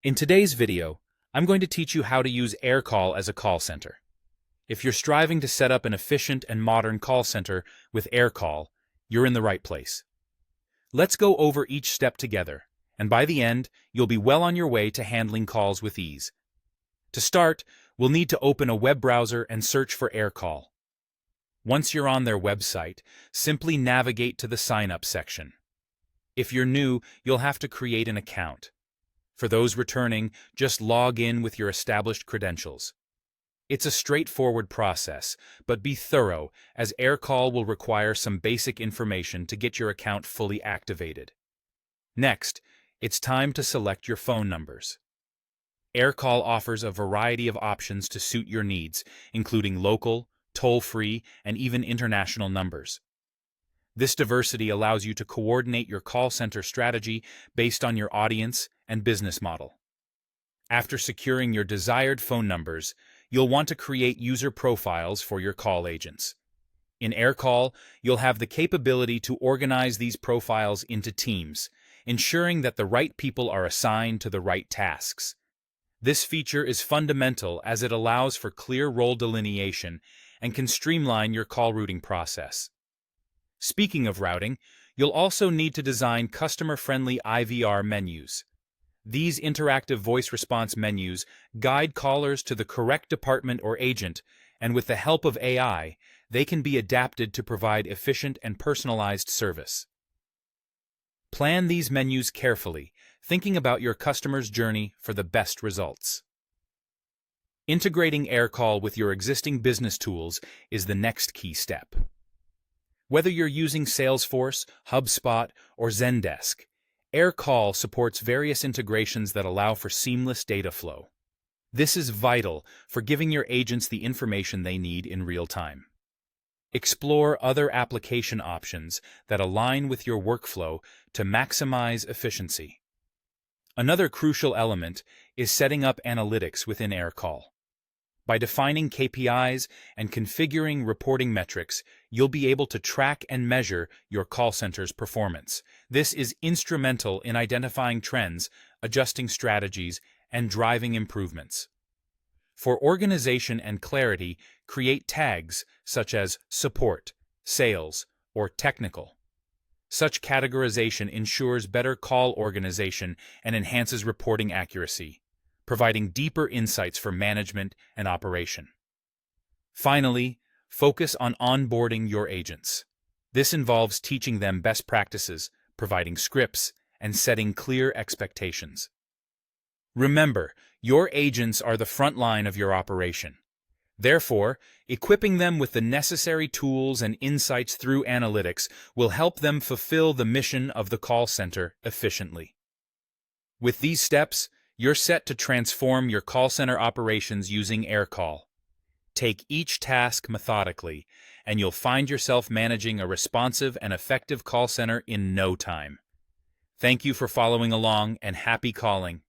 In today's video, I'm going to teach you how to use Aircall as a call center. If you're striving to set up an efficient and modern call center with Aircall, you're in the right place. Let's go over each step together, and by the end, you'll be well on your way to handling calls with ease. To start, we'll need to open a web browser and search for Aircall. Once you're on their website, simply navigate to the Sign Up section. If you're new, you'll have to create an account. For those returning, just log in with your established credentials. It's a straightforward process, but be thorough, as Aircall will require some basic information to get your account fully activated. Next, it's time to select your phone numbers. Aircall offers a variety of options to suit your needs, including local, toll-free, and even international numbers. This diversity allows you to coordinate your call center strategy based on your audience and business model. After securing your desired phone numbers, you'll want to create user profiles for your call agents. In Aircall, you'll have the capability to organize these profiles into teams, ensuring that the right people are assigned to the right tasks. This feature is fundamental as it allows for clear role delineation and can streamline your call routing process. Speaking of routing, you'll also need to design customer-friendly IVR menus. These interactive voice response menus guide callers to the correct department or agent, and with the help of AI, they can be adapted to provide efficient and personalized service. Plan these menus carefully, thinking about your customer's journey for the best results. Integrating Aircall with your existing business tools is the next key step. Whether you're using Salesforce, HubSpot, or Zendesk, Aircall supports various integrations that allow for seamless data flow. This is vital for giving your agents the information they need in real time. Explore other application options that align with your workflow to maximize efficiency. Another crucial element is setting up analytics within Aircall. By defining KPIs and configuring reporting metrics, you'll be able to track and measure your call center's performance. This is instrumental in identifying trends, adjusting strategies, and driving improvements. For organization and clarity, create tags such as support, sales, or technical. Such categorization ensures better call organization and enhances reporting accuracy, providing deeper insights for management and operation. Finally, focus on onboarding your agents. This involves teaching them best practices, providing scripts, and setting clear expectations. Remember, your agents are the front line of your operation. Therefore, equipping them with the necessary tools and insights through analytics will help them fulfill the mission of the call center efficiently. With these steps, you're set to transform your call center operations using Aircall. Take each task methodically, and you'll find yourself managing a responsive and effective call center in no time. Thank you for following along, and happy calling.